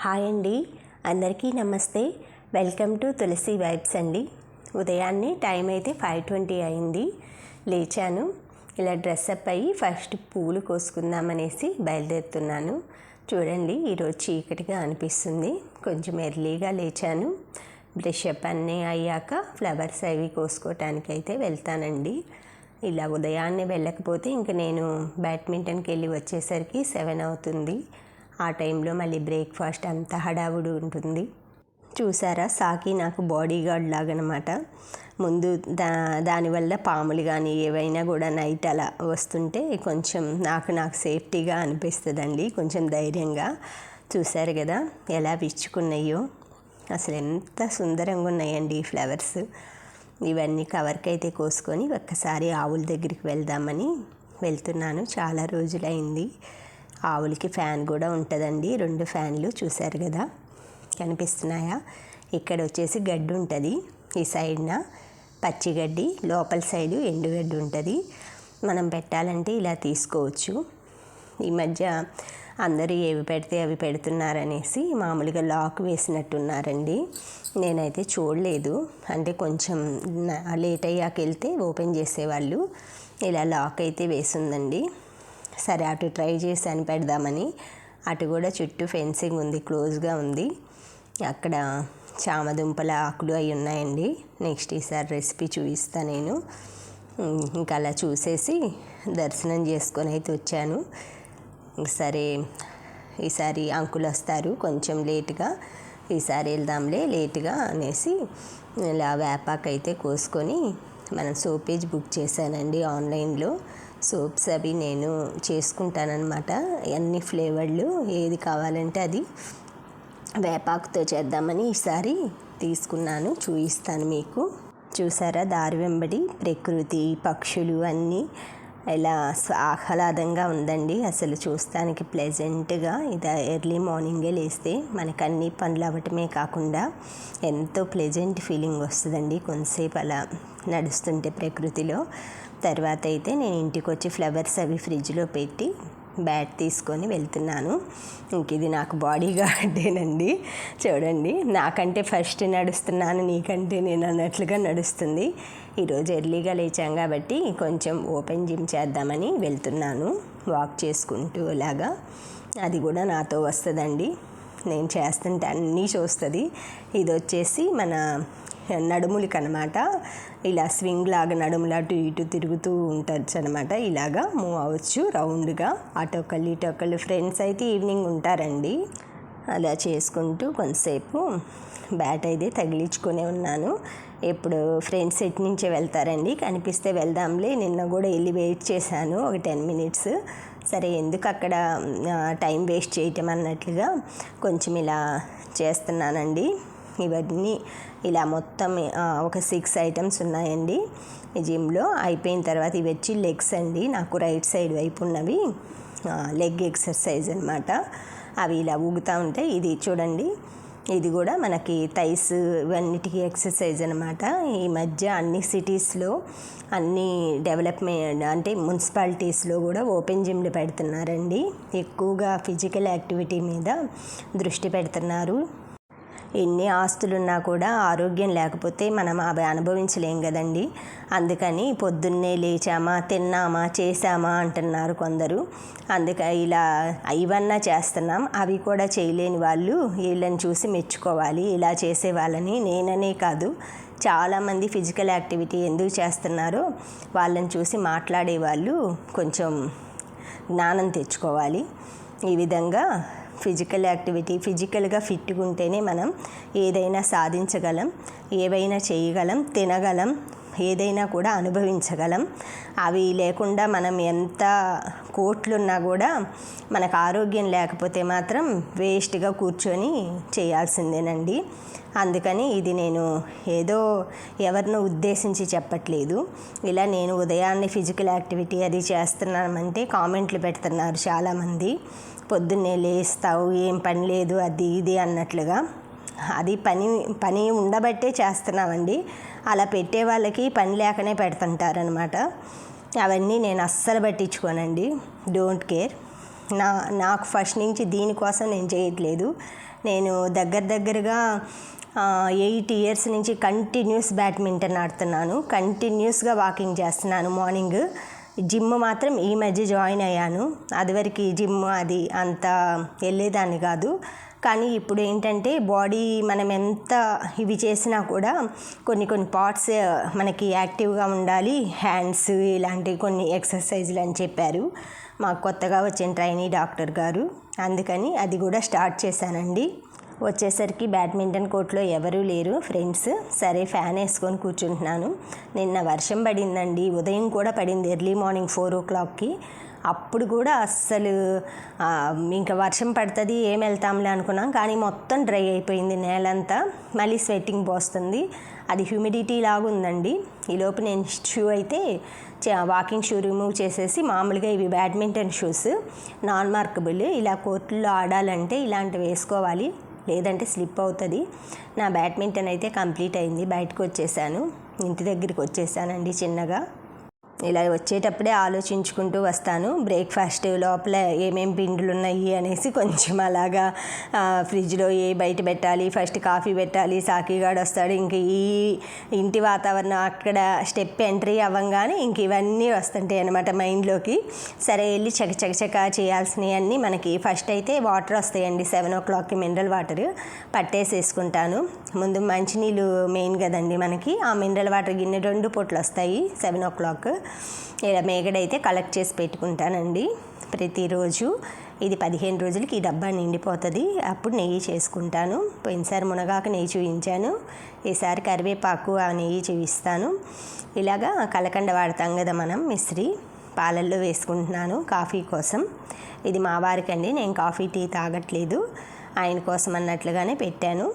Hi అండి, అందరికీ నమస్తే. వెల్కమ్ టు తులసి వైబ్స్ అండి. ఉదయాన్నే టైం అయితే 5:20 అయింది. లేచాను, ఇలా డ్రెస్అప్ అయ్యి ఫస్ట్ పూలు కోసుకుందామనేసి బయలుదేరుతున్నాను. చూడండి, ఈరోజు చీకటిగా అనిపిస్తుంది. కొంచెం ఎర్లీగా లేచాను. బ్రష్ అప్ అన్నీ అయ్యాక ఫ్లవర్స్ అవి కోసుకోవటానికి అయితే వెళ్తానండి. ఇలా ఉదయాన్నే వెళ్ళకపోతే ఇంక నేను బ్యాడ్మింటన్కి వెళ్ళి వచ్చేసరికి 7 అవుతుంది. ఆ టైంలో మళ్ళీ బ్రేక్ఫాస్ట్ అంతా హడావుడి ఉంటుంది. చూసారా, సాకి నాకు బాడీ గార్డ్ లాగనమాట. ముందు దానివల్ల పాములు కానీ ఏవైనా కూడా నైట్ అలా వస్తుంటే కొంచెం నాకు సేఫ్టీగా అనిపిస్తుందండి, కొంచెం ధైర్యంగా. చూసారు కదా ఎలా విచ్చుకున్నాయో, అసలు ఎంత సుందరంగా ఉన్నాయండి ఈ ఫ్లవర్స్. ఇవన్నీ కవర్కి అయితే కోసుకొని ఒక్కసారి ఆవుల దగ్గరికి వెళ్దామని వెళ్తున్నాను. చాలా రోజులైంది. ఆవులకి ఫ్యాన్ కూడా ఉంటుందండి, 2 ఫ్యాన్లు. చూశారు కదా, కనిపిస్తున్నాయా? ఇక్కడ వచ్చేసి గడ్డి ఉంటుంది, ఈ సైడ్న పచ్చిగడ్డి, లోపల సైడు ఎండుగడ్డి ఉంటుంది. మనం పెట్టాలంటే ఇలా తీసుకోవచ్చు. ఈ మధ్య అందరూ ఏవి పెడితే అవి పెడుతున్నారనేసి మామూలుగా లాక్ వేసినట్టున్నారండి. నేనైతే చూడలేదు, అంటే కొంచెం లేట్ అయ్యాక వెళ్తే ఓపెన్ చేసేవాళ్ళు. ఇలా లాక్ అయితే వేసిందండి. సరే, అటు ట్రై చేశాను పెడదామని. అటు కూడా చుట్టూ ఫెన్సింగ్ ఉంది, క్లోజ్గా ఉంది. అక్కడ చామదుంపల ఆకులు అవి ఉన్నాయండి. నెక్స్ట్ ఈసారి రెసిపీ చూపిస్తాను నేను. ఇంకా అలా చూసేసి దర్శనం చేసుకొని అయితే వచ్చాను. సరే, ఈసారి అంకులు వస్తారు కొంచెం లేటుగా, ఈసారి వెళ్దాంలే లేటుగా అనేసి ఇలా వేపాకు అయితే కోసుకొని మనం సోపేజ్ బుక్ చేశానండి ఆన్లైన్లో. సోప్స్ అవి నేను చేసుకుంటానన్నమాట, అన్ని ఫ్లేవర్లు ఏది కావాలంటే అది. వేపాకుతో చేద్దామని ఈసారి తీసుకున్నాను, చూపిస్తాను మీకు. చూసారా, దారి వెంబడి ప్రకృతి, పక్షులు అన్నీ ఇలా ఆహ్లాదంగా ఉందండి. అసలు చూస్తానికి ప్లెజెంట్గా. ఇది ఎర్లీ మార్నింగే లేస్తే మనకు అన్ని పనులు అవ్వటమే కాకుండా ఎంతో ప్లెజెంట్ ఫీలింగ్ వస్తుందండి కొంతసేపు అలా నడుస్తుంటే ప్రకృతిలో. తర్వాత అయితే నేను ఇంటికి వచ్చి ఫ్లవర్స్ అవి ఫ్రిడ్జ్లో పెట్టి బ్యాట్ తీసుకొని వెళ్తున్నాను. ఇంక ఇది నాకు బాడీ గార్డేనండి. చూడండి, నాకంటే ఫస్ట్ నడుస్తున్నాను, నీకంటే నేను అన్నట్లుగా నడుస్తుంది. ఈరోజు ఎర్లీగా లేచాం కాబట్టి కొంచెం ఓపెన్ జిమ్ చేద్దామని వెళ్తున్నాను, వాక్ చేసుకుంటూ ఇలాగా. అది కూడా నాతో వస్తుందండి, నేను చేస్తుంటే అన్నీ చూస్తుంది. ఇది వచ్చేసి మన నడుములకి అనమాట. ఇలా స్వింగ్ లాగా నడుములు అటు ఇటు తిరుగుతూ ఉంటుంది అనమాట. ఇలాగా మూవ్ అవ్వచ్చు రౌండ్గా, అటొకళ్ళు ఇటొకళ్ళు. ఫ్రెండ్స్ అయితే ఈవినింగ్ ఉంటారండి. అలా చేసుకుంటూ కొంతసేపు బ్యాట్ అయితే తగిలించుకునే ఉన్నాను. ఎప్పుడు ఫ్రెండ్స్ ఎటు నుంచే వెళ్తారండి, కనిపిస్తే వెళ్దాంలే. నిన్న కూడా వెళ్ళి వెయిట్ చేశాను ఒక 10 minutes. సరే, ఎందుకు అక్కడ టైం వేస్ట్ చేయటం అన్నట్లుగా కొంచెం ఇలా చేస్తున్నానండి. ఇవన్నీ ఇలా మొత్తం ఒక 6 ఐటమ్స్ ఉన్నాయండి ఈ జిమ్లో. అయిపోయిన తర్వాత ఇవి వచ్చి లెగ్స్ అండి, నాకు రైట్ సైడ్ వైపు ఉన్నవి లెగ్ ఎక్సర్సైజ్ అనమాట. అవి ఇలా ఊగుతూ ఉంటాయి. ఇది చూడండి, ఇది కూడా మనకి థైస్ ఇవన్నిటికీ ఎక్సర్సైజ్ అనమాట. ఈ మధ్య అన్ని సిటీస్లో, అన్ని డెవలప్మెంట్ అంటే మున్సిపాలిటీస్లో కూడా ఓపెన్ జిమ్లు పెడుతున్నారండి. ఎక్కువగా ఫిజికల్ యాక్టివిటీ మీద దృష్టి పెడుతున్నారు. ఎన్ని ఆస్తులున్నా కూడా ఆరోగ్యం లేకపోతే మనం అవి అనుభవించలేం కదండి. అందుకని పొద్దున్నే లేచామా, తిన్నామా, చేసామా అంటున్నారు కొందరు. ఇలా ఇవన్నా చేస్తున్నాం, అవి కూడా చేయలేని వాళ్ళు వీళ్ళని చూసి మెచ్చుకోవాలి. ఇలా చేసే వాళ్ళని నేననే కాదు, చాలామంది ఫిజికల్ యాక్టివిటీ ఎందుకు చేస్తున్నారో వాళ్ళని చూసి మాట్లాడే వాళ్ళు కొంచెం జ్ఞానం తెచ్చుకోవాలి. ఈ విధంగా ఫిజికల్ యాక్టివిటీ, ఫిజికల్గా ఫిట్గా ఉంటేనే మనం ఏదైనా సాధించగలం, ఏవైనా చేయగలం, తినగలం, ఏదైనా కూడా అనుభవించగలం. అవి లేకుండా మనం ఎంత కోట్లున్నా కూడా మనకు ఆరోగ్యం లేకపోతే మాత్రం వేస్ట్గా కూర్చొని చేయాల్సిందేనండి. అందుకని ఇది నేను ఏదో ఎవరినో ఉద్దేశించి చెప్పట్లేదు. ఇలా నేను ఉదయాన్నే ఫిజికల్ యాక్టివిటీ అది చేస్తున్నామంటే కామెంట్లు పెడుతున్నారు చాలామంది. పొద్దున్నే లేస్తావు, ఏం పని లేదు, అది ఇది అన్నట్లుగా. అది పని ఉండబట్టే చేస్తున్నామండి. అలా పెట్టే వాళ్ళకి పని లేకనే పెడుతుంటారనమాట. అవన్నీ నేను అస్సలు పట్టించుకోనండి, డోంట్ కేర్. నాకు ఫస్ట్ నుంచి దీనికోసం నేను చేయట్లేదు. నేను దగ్గరగా 8 ఇయర్స్ నుంచి కంటిన్యూస్ బ్యాడ్మింటన్ ఆడుతున్నాను. కంటిన్యూస్గా వాకింగ్ చేస్తున్నాను మార్నింగ్. జిమ్ మాత్రం ఈ మధ్య జాయిన్ అయ్యాను. అదివరకు జిమ్ అది అంత వెళ్ళేదాన్ని కాదు. కానీ ఇప్పుడు ఏంటంటే బాడీ మనం ఎంత ఇవి చేసినా కూడా కొన్ని పార్ట్స్ మనకి యాక్టివ్గా ఉండాలి. హ్యాండ్స్ ఇలాంటి కొన్ని ఎక్సర్సైజులు అని చెప్పారు మాకు కొత్తగా వచ్చిన ట్రైనీ డాక్టర్ గారు. అందుకని అది కూడా స్టార్ట్ చేశానండి. వచ్చేసరికి బ్యాడ్మింటన్ కోర్ట్లో ఎవరూ లేరు ఫ్రెండ్స్. సరే ఫ్యాన్ వేసుకొని కూర్చుంటున్నాను. నిన్న వర్షం పడిందండి, ఉదయం కూడా పడింది, ఎర్లీ మార్నింగ్ 4 o'clockకి. అప్పుడు కూడా అస్సలు ఇంకా వర్షం పడుతుంది ఏం వెళ్తాంలే అనుకున్నాం, కానీ మొత్తం డ్రై అయిపోయింది నేలంతా. మళ్ళీ స్వెట్టింగ్ పోస్తుంది, అది హ్యూమిడిటీ లాగా ఉందండి. ఈలోపు నేను షూ అయితే వాకింగ్ షూ రిమూవ్ చేసేసి మామూలుగా ఇవి బ్యాడ్మింటన్ షూస్ నాన్ మార్కబుల్. ఇలా కోర్టుల్లో ఆడాలంటే ఇలాంటివి వేసుకోవాలి, లేదంటే స్లిప్ అవుతుంది. నా బ్యాడ్మింటన్ అయితే కంప్లీట్ అయింది. బయటకు వచ్చేసాను, ఇంటి దగ్గరికి వచ్చేసానండి చిన్నగా. ఇలా వచ్చేటప్పుడే ఆలోచించుకుంటూ వస్తాను. బ్రేక్ఫాస్ట్ లోపల ఏమేమి పిండులు ఉన్నాయి అనేసి కొంచెం అలాగా ఫ్రిడ్జ్లో బయట పెట్టాలి, ఫస్ట్ కాఫీ పెట్టాలి, సాకిగాడు వస్తాడు. ఇంక ఈ ఇంటి వాతావరణం అక్కడ స్టెప్ ఎంట్రీ అవ్వంగానే ఇంక ఇవన్నీ వస్తుంటాయి అన్నమాట మైండ్లోకి. సరే వెళ్ళి చకచక చేయాల్సినవి అన్నీ మనకి ఫస్ట్ అయితే వాటర్ వస్తాయండి. 7 o'clockకి మినరల్ వాటర్ పట్టేసేసుకుంటాను. ముందు మంచినీళ్ళు మెయిన్ కదండి మనకి. ఆ మినరల్ వాటర్ గిన్నె 2 పూటలు వస్తాయి 7 o'clock. ఇలా మేగడైతే కలెక్ట్ చేసి పెట్టుకుంటానండి ప్రతిరోజు. ఇది 15 రోజులకి ఈ డబ్బా నిండిపోతుంది. అప్పుడు నెయ్యి చేసుకుంటాను. పోయినసారి మునగాకు నెయ్యి చూపించాను, ఈసారి కరివేపాకు ఆ నెయ్యి చూపిస్తాను. ఇలాగా కలకండ వాడతాం కదా మనం, మిశ్రీ పాలల్లో వేసుకుంటున్నాను కాఫీ కోసం. ఇది మా వారికండి, నేను కాఫీ టీ తాగట్లేదు, ఆయన కోసం అన్నట్లుగానే పెట్టాను.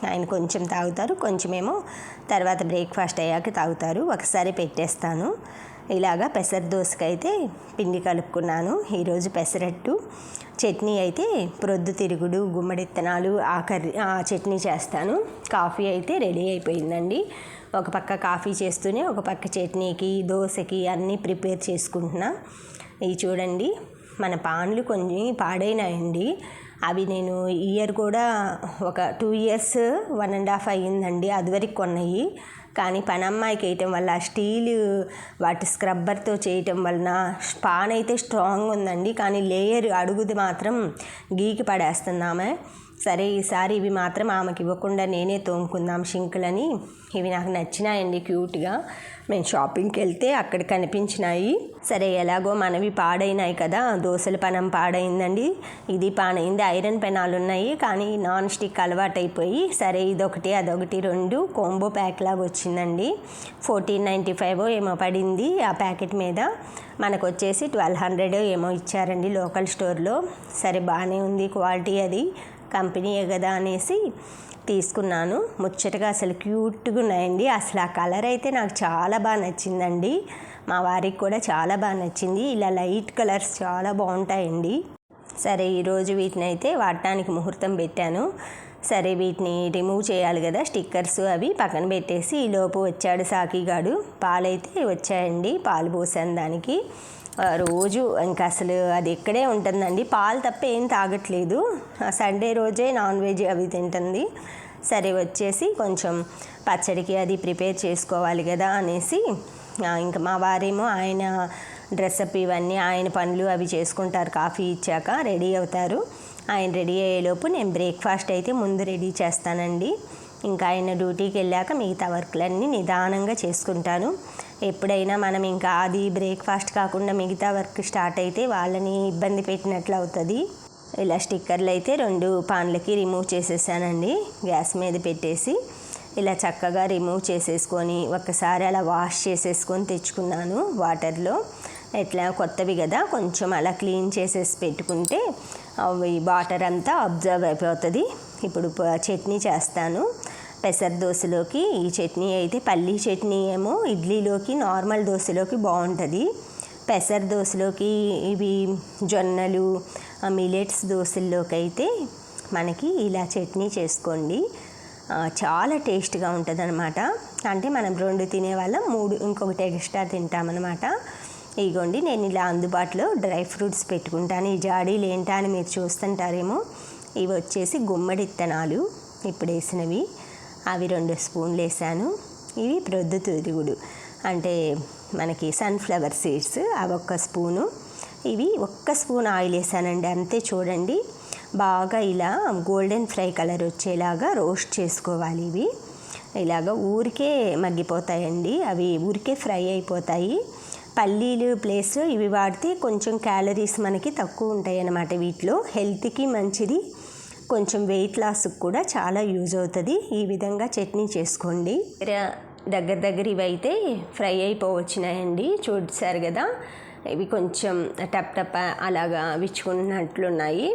ఆయన కొంచెం తాగుతారు, కొంచెమేమో తర్వాత బ్రేక్ఫాస్ట్ అయ్యాక తాగుతారు. ఒకసారి పెట్టేస్తాను. ఇలాగా పెసర దోసకైతే పిండి కలుపుకున్నాను. ఈరోజు పెసరట్టు. చట్నీ అయితే ప్రొద్దుతిరుగుడు, గుమ్మడిత్తనాలు ఆ చట్నీ చేస్తాను. కాఫీ అయితే రెడీ అయిపోయిందండి. ఒక పక్క కాఫీ చేస్తూనే ఒక పక్క చట్నీకి దోశకి అన్నీ ప్రిపేర్ చేసుకుంటున్నా. ఇవి చూడండి, మన పాన్లు కొన్ని పాడైనాయండి. అవి నేను ఇయర్ కూడా ఒక 2 years 1.5 అయ్యిందండి అదివరకు కొన్నాయి. కానీ పనమ్మాయికి వేయటం వల్ల స్టీల్ వాటి స్క్రబ్బర్తో చేయటం వలన పాన్ అయితే స్ట్రాంగ్ ఉందండి, కానీ లేయర్ అడుగుది మాత్రం గీకి పడేస్తుంది ఆమె. సరే ఈసారి ఇవి మాత్రం ఆమెకి ఇవ్వకుండా నేనే తోముకుందాం షింకులని. ఇవి నాకు నచ్చినాయండి క్యూట్గా. మేము షాపింగ్కి వెళ్తే అక్కడ కనిపించినాయి. సరే ఎలాగో మనవి పాడైనాయి కదా, దోశల పనం పాడైందండి, ఇది పాడైంది. ఐరన్ పెనాలు ఉన్నాయి కానీ నాన్ స్టిక్ అలవాటైపోయి సరే ఇదొకటి అదొకటి 2 కోంబో ప్యాక్ లాగా వచ్చిందండి. 14.95 ఏమో పడింది ఆ ప్యాకెట్ మీద. మనకు వచ్చేసి 1200 ఏమో ఇచ్చారండి లోకల్ స్టోర్లో. సరే బాగానే ఉంది క్వాలిటీ, అది కంపెనీయే కదా అనేసి తీసుకున్నాను. ముచ్చటగా అసలు క్యూట్గా ఉన్నాయండి. అసలు ఆ కలర్ అయితే నాకు చాలా బాగా నచ్చిందండి, మా వారికి కూడా చాలా బాగా నచ్చింది. ఇలా లైట్ కలర్స్ చాలా బాగుంటాయండి. సరే ఈరోజు వీటిని అయితే వాడటానికి ముహూర్తం పెట్టాను. సరే వీటిని రిమూవ్ చేయాలి కదా, స్టిక్కర్స్ అవి పక్కన పెట్టేసి ఈలోపు వచ్చాడు సాకిగాడు. పాలైతే వచ్చాయండి, పాలు పోసాను దానికి. రోజు ఇంకా అసలు అది ఇక్కడే ఉంటుందండి, పాలు తప్ప ఏం తాగట్లేదు. సండే రోజే నాన్ వెజ్ అవి తింటుంది. సరే వచ్చేసి కొంచెం పచ్చడికి అది ప్రిపేర్ చేసుకోవాలి కదా అనేసి ఇంకా మా వారేమో ఆయన డ్రెస్అప్ ఇవన్నీ ఆయన పనులు అవి చేసుకుంటారు. కాఫీ ఇచ్చాక రెడీ అవుతారు. ఆయన రెడీ అయ్యేలోపు నేను బ్రేక్ఫాస్ట్ అయితే ముందు రెడీ చేస్తానండి. ఇంకా ఆయన డ్యూటీకి వెళ్ళాక మిగతా వర్క్లన్నీ నిదానంగా చేసుకుంటాను. ఎప్పుడైనా మనం ఇంకా అది బ్రేక్ఫాస్ట్ కాకుండా మిగతా వర్క్ స్టార్ట్ అయితే వాళ్ళని ఇబ్బంది పెట్టినట్లు అవుతుంది. ఇలా స్టిక్కర్లు అయితే 2 పాన్లకి రిమూవ్ చేసేసానండి. గ్యాస్ మీద పెట్టేసి ఇలా చక్కగా రిమూవ్ చేసేసుకొని ఒక్కసారి అలా వాష్ చేసేసుకొని తెచ్చుకున్నాను వాటర్లో. ఎట్లా కొత్తవి కదా, కొంచెం అలా క్లీన్ చేసేసి పెట్టుకుంటే అవి వాటర్ అంతా అబ్జర్వ్ అయిపోతుంది. ఇప్పుడు చట్నీ చేస్తాను పెసర దోశలోకి. ఈ చట్నీ అయితే పల్లీ చట్నీ ఏమో ఇడ్లీలోకి, నార్మల్ దోశలోకి బాగుంటుంది. పెసర దోశలోకి, ఇవి జొన్నలు మిలెట్స్ దోశల్లోకి అయితే మనకి ఇలా చట్నీ చేసుకోండి, చాలా టేస్ట్గా ఉంటుంది అనమాట. అంటే మనం 2 తినేవాళ్ళం 3 ఇంకొకటి ఎక్స్ట్రా తింటామన్నమాట. ఇగోండి నేను ఇలా అందుబాటులో డ్రై ఫ్రూట్స్ పెట్టుకుంటాను. ఈ జాడీలు ఏంటా అని మీరు చూస్తుంటారేమో, ఇవి వచ్చేసి గుమ్మడి విత్తనాలు ఇప్పుడు వేసినవి, అవి 2 స్పూన్లు వేసాను. ఇవి ప్రొద్దుతిరుగుడు అంటే మనకి సన్ఫ్లవర్ సీడ్స్, అవి 1 స్పూను. ఇవి 1 స్పూన్ ఆయిల్ వేసానండి అంతే. చూడండి, బాగా ఇలా గోల్డెన్ ఫ్రై కలర్ వచ్చేలాగా రోస్ట్ చేసుకోవాలి. ఇవి ఇలాగ ఊరికే మగ్గిపోతాయండి, అవి ఊరికే ఫ్రై అయిపోతాయి. పల్లీలు ప్లేస్లో ఇవి వాడితే కొంచెం క్యాలరీస్ మనకి తక్కువ ఉంటాయి అన్నమాట. వీటిలో హెల్త్కి మంచిది, కొంచెం వెయిట్ లాస్కి కూడా చాలా యూజ్ అవుతుంది. ఈ విధంగా చట్నీ చేసుకోండి. దగ్గర ఇవి అయితే ఫ్రై అయిపోవచ్చినాయండి, చూసారు కదా. ఇవి కొంచెం టప్ అలాగా విచ్చుకున్నట్లున్నాయి.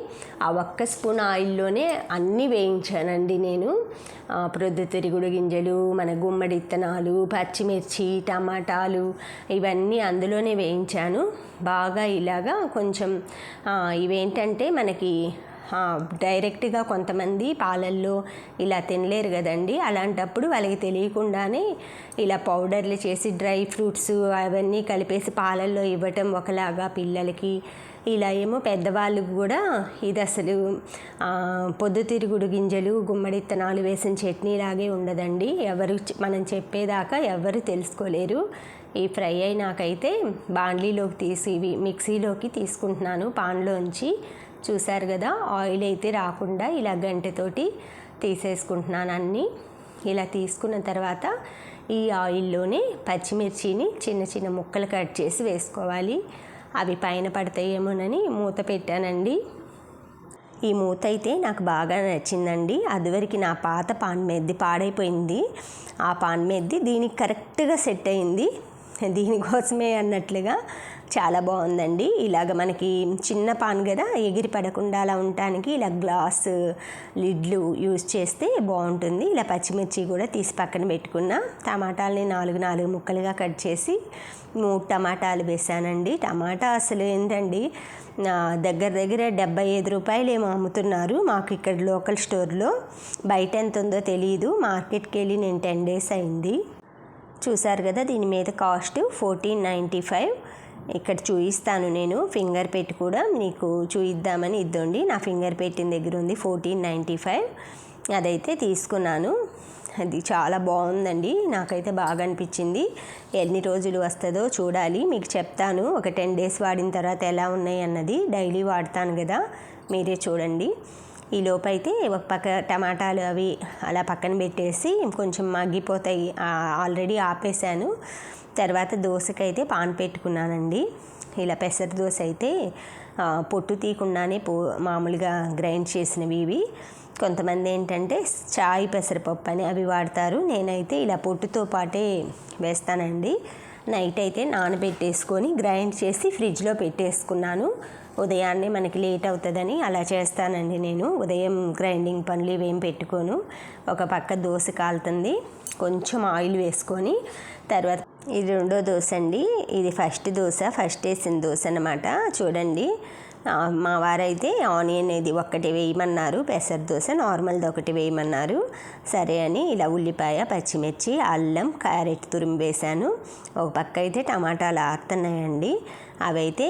ఆ 1 స్పూన్ ఆయిల్లోనే అన్నీ వేయించానండి నేను. ప్రొద్దుతిరుగుడు గింజలు, మన గుమ్మడి విత్తనాలు, పచ్చిమిర్చి, టమాటాలు ఇవన్నీ అందులోనే వేయించాను బాగా. ఇలాగా కొంచెం ఇవేంటంటే మనకి డైరెక్ట్గా కొంతమంది పాలల్లో ఇలా తినలేరు కదండి. అలాంటప్పుడు వాళ్ళకి తెలియకుండానే ఇలా పౌడర్లు చేసి డ్రై ఫ్రూట్స్ అవన్నీ కలిపేసి పాలల్లో ఇవ్వటం ఒకలాగా పిల్లలకి, ఇలా ఏమో పెద్దవాళ్ళకు కూడా ఇది అసలు పొద్దుతిరుగుడు గింజలు గుమ్మడి విత్తనాలు వేసిన చట్నీలాగే ఉండదండి. మనం చెప్పేదాకా ఎవరు తెలుసుకోలేరు. ఈ ఫ్రై అయినాకైతే బాండ్లీలోకి తీసి ఇవి మిక్సీలోకి తీసుకుంటున్నాను పాన్లోంచి. చూసారు కదా, ఆయిల్ అయితే రాకుండా ఇలా గంటెతోటి తీసేసుకుంటున్నాను అన్నీ. ఇలా తీసుకున్న తర్వాత ఈ ఆయిల్లోనే పచ్చిమిర్చిని చిన్న ముక్కలు కట్ చేసి వేసుకోవాలి. అవి పైన పడతాయేమోనని మూత పెట్టానండి. ఈ మూత అయితే నాకు బాగా నచ్చిందండి. అదివరకు నా పాత పాన్ మీదది పాడైపోయింది, ఆ పాన్ మీదది దీనికి కరెక్ట్గా సెట్ అయింది. దీనికోసమే అన్నట్లుగా చాలా బాగుందండి. ఇలాగ మనకి చిన్న పాన్ కదా, ఎగిరి పడకుండా అలా ఉండటానికి ఇలా గ్లాస్ లిడ్లు యూజ్ చేస్తే బాగుంటుంది. ఇలా పచ్చిమిర్చి కూడా తీసి పక్కన పెట్టుకున్న, టమాటాలని 4 ముక్కలుగా కట్ చేసి 3 టమాటాలు వేసానండి. టమాటా అసలు ఏంటండి, దగ్గర 75 రూపాయలు ఏమో అమ్ముతున్నారు మాకు ఇక్కడ లోకల్ స్టోర్లో. బయట ఎంత ఉందో తెలియదు. మార్కెట్కి వెళ్ళి నేను 10 days అయింది. చూసారు కదా, దీని మీద కాస్ట్ 14.95. ఇక్కడ చూపిస్తాను నేను, ఫింగర్ పెట్టి కూడా మీకు చూయిద్దామని. ఇద్దండి, నా ఫింగర్ పెట్టిన దగ్గర ఉంది 14.95. అదైతే తీసుకున్నాను. అది చాలా బాగుందండి, నాకైతే బాగా అనిపించింది. ఎన్ని రోజులు వస్తుందో చూడాలి, మీకు చెప్తాను. ఒక 10 days వాడిన తర్వాత ఎలా ఉన్నాయి అన్నది. డైలీ వాడతాను కదా, మీరే చూడండి. ఈ లోపైతే ఒక పక్క టమాటాలు అవి అలా పక్కన పెట్టేసి కొంచెం మగ్గిపోతాయి, ఆల్రెడీ ఆపేసాను. తర్వాత దోశకైతే పాన్ పెట్టుకున్నానండి. ఇలా పెసర దోశ అయితే పొట్టు తీయకుండానే మామూలుగా గ్రైండ్ చేసినవి ఇవి. కొంతమంది ఏంటంటే చాయ్ పెసరపప్పు అని అవి వాడతారు. నేనైతే ఇలా పొట్టుతో పాటే వేస్తానండి. నైట్ అయితే నానబెట్టేసుకొని గ్రైండ్ చేసి ఫ్రిడ్జ్లో పెట్టేసుకున్నాను. ఉదయాన్నే మనకి లేట్ అవుతుందని అలా చేస్తానండి నేను. ఉదయం గ్రైండింగ్ పనులు ఇవేం పెట్టుకోను. ఒక పక్క దోశ కాలుతుంది, కొంచెం ఆయిల్ వేసుకొని. తర్వాత ఇది 2వ దోశ అండి. ఇది ఫస్ట్ వేసిన దోశ అన్నమాట. చూడండి, మా వారైతే ఆనియన్ ఇది ఒక్కటి వేయమన్నారు, పెసర దోశ నార్మల్ది ఒకటి వేయమన్నారు. సరే అని ఇలా ఉల్లిపాయ, పచ్చిమిర్చి, అల్లం, క్యారెట్ తురిమి వేశాను. ఒక పక్క అయితే టమాటాలు ఆరుతున్నాయండి, అవైతే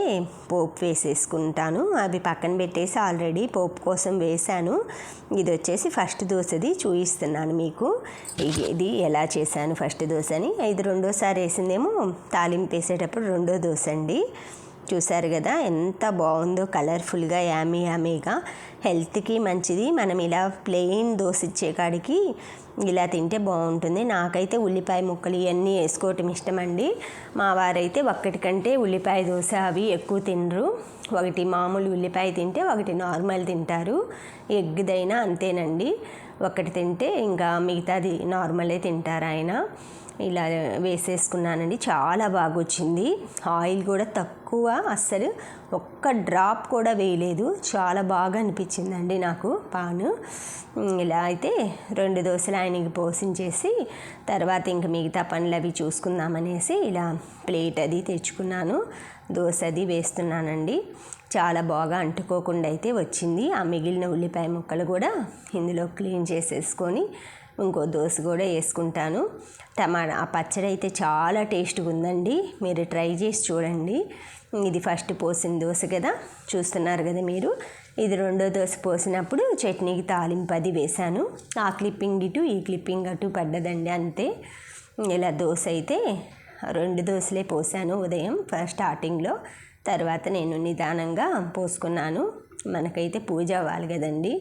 పోపు వేసేసుకుంటాను. అవి పక్కన పెట్టేసి ఆల్రెడీ పోపు కోసం వేశాను. ఇది వచ్చేసి ఫస్ట్ దోశది చూపిస్తున్నాను మీకు. ఇది ఎలా చేశాను ఫస్ట్ దోశని. ఇది 2వసారి వేసిందేమో తాలింపు వేసేటప్పుడు 2వ దోశ అండి. చూసారు కదా ఎంత బాగుందో, కలర్ఫుల్గా యామీగా, హెల్త్కి మంచిది. మనం ఇలా ప్లెయిన్ దోశ ఇచ్చే కాడికి ఇలా తింటే బాగుంటుంది. నాకైతే ఉల్లిపాయ ముక్కలు ఇవన్నీ వేసుకోవటం ఇష్టమండి. మా వారైతే ఒక్కటి కంటే ఉల్లిపాయ దోశ అవి ఎక్కువ తినరు. ఒకటి మామూలు ఉల్లిపాయ తింటే ఒకటి నార్మల్ తింటారు. ఎగ్దైనా అంతేనండి, ఒకటి తింటే ఇంకా మిగతాది నార్మలే తింటారు ఆయన. ఇలా వేసేసుకున్నానండి, చాలా బాగా వచ్చింది. ఆయిల్ కూడా తక్కువ, అస్సలు ఒక్క డ్రాప్ కూడా వేయలేదు. చాలా బాగా అనిపించిందండి నాకు పాను. ఇలా అయితే 2 దోశలు ఆయనకి పోసించేసి తర్వాత ఇంక మిగతా పనులు అవి చూసుకుందామనేసి ఇలా ప్లేట్ అది తెచ్చుకున్నాను. దోశ అది వేస్తున్నానండి. చాలా బాగా అంటుకోకుండా అయితే వచ్చింది. ఆ మిగిలిన ఉల్లిపాయ ముక్కలు కూడా ఇందులో క్లీన్ చేసేసుకొని ఇంకో దోశ కూడా వేసుకుంటాను. ఆ పచ్చడి అయితే చాలా టేస్ట్గా ఉందండి, మీరు ట్రై చేసి చూడండి. ఇది ఫస్ట్ పోసిన దోశ కదా, చూస్తున్నారు కదా మీరు. ఇది రెండో దోశ పోసినప్పుడు చట్నీకి తాలింపు అది వేశాను. ఆ క్లిప్పింగ్ ఇటు ఈ క్లిప్పింగ్ అటు పడ్డదండి, అంతే. ఇలా దోశ అయితే 2 దోశలే పోసాను ఉదయం స్టార్టింగ్లో. తర్వాత నేను నిదానంగా పోసుకున్నాను. మనకైతే పూజ అవ్వాలి కదండి,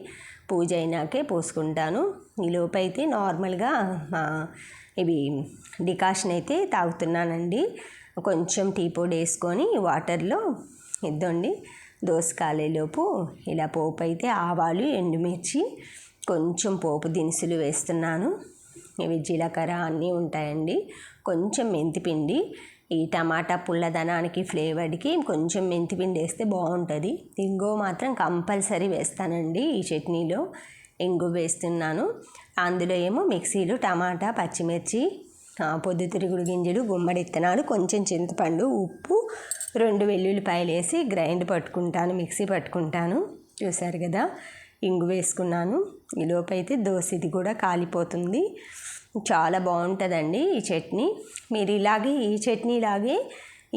పూజ అయినాకే పోసుకుంటాను. ఈ లోపైతే నార్మల్గా ఇవి డికాషన్ అయితే తాగుతున్నానండి. కొంచెం టీ పొడి వేసుకొని వాటర్లో ఇద్దండి. దోశ కాలేలోపు ఇలా పోపు అయితే ఆవాలు, ఎండుమిర్చి, కొంచెం పోపు దినుసులు వేస్తున్నాను. ఇవి జీలకర్ర అన్నీ ఉంటాయండి. కొంచెం మెంతిపిండి, ఈ టమాటా పుల్లదనానికి ఫ్లేవర్కి కొంచెం మెంతిపిండి వేస్తే బాగుంటుంది. ఇంగువ మాత్రం కంపల్సరీ వేస్తానండి ఈ చట్నీలో. ఇంగువ వేస్తున్నాను. అందులో ఏమో మిక్సీలో టమాటా, పచ్చిమిర్చి, పొద్దుతిరుగుడు గింజలు, గుమ్మడి విత్తనాలు, కొంచెం చింతపండు, ఉప్పు, 2 వెల్లుల్లిపాయలు వేసి గ్రైండ్ పట్టుకుంటాను, మిక్సీ పట్టుకుంటాను. చూసారు కదా, ఇంగు వేసుకున్నాను. ఈ లోపైతే దోశ ఇది కూడా కాలిపోతుంది. చాలా బాగుంటుందండి ఈ చట్నీ. మీరు ఇలాగే ఈ చట్నీలాగే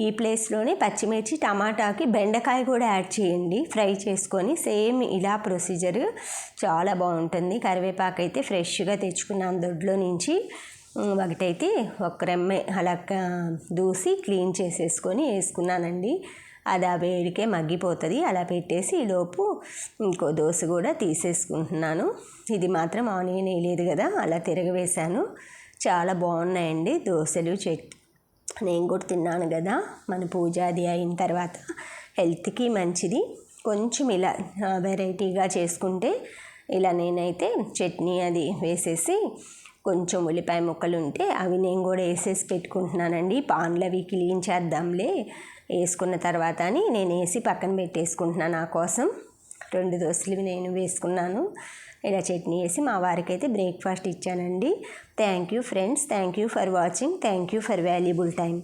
ఈ ప్లేస్లోనే పచ్చిమిర్చి, టమాటాకి బెండకాయ కూడా యాడ్ చేయండి ఫ్రై చేసుకొని. సేమ్ ఇలా ప్రొసీజర్ చాలా బాగుంటుంది. కరివేపాకు అయితే ఫ్రెష్గా తెచ్చుకున్నాను దొడ్లో నుంచి. ఒకటైతే ఒక రెమ్మె అలా దూసి క్లీన్ చేసేసుకొని వేసుకున్నానండి. అది ఆ వేడికే మగ్గిపోతుంది. అలా పెట్టేసి ఈలోపు ఇంకో దోశ కూడా తీసేసుకుంటున్నాను. ఇది మాత్రం ఆనియన్ వేయలేదు కదా, అలా తిరగవేశాను. చాలా బాగున్నాయండి దోశలు. నేను కూడా తిన్నాను కదా, మన పూజ అది అయిన తర్వాత హెల్త్కి మంచిది. కొంచెం ఇలా వెరైటీగా చేసుకుంటే, ఇలా నేనైతే చట్నీ అది వేసేసి కొంచెం ఉల్లిపాయ ముక్కలు ఉంటే అవి నేను కూడా వేసేసి పెట్టుకుంటున్నానండి. పాన్లు అవి క్లీన్ చేద్దాంలే వేసుకున్న తర్వాత అని నేను వేసి పక్కన పెట్టేసుకుంటున్నాను. నా కోసం 2 దోశలు నేను వేసుకున్నాను. ఇలా చట్నీ వేసి మా వారికి అయితే బ్రేక్ఫాస్ట్ ఇచ్చానండి. Thank you friends, thank you for watching, thank you for valuable time.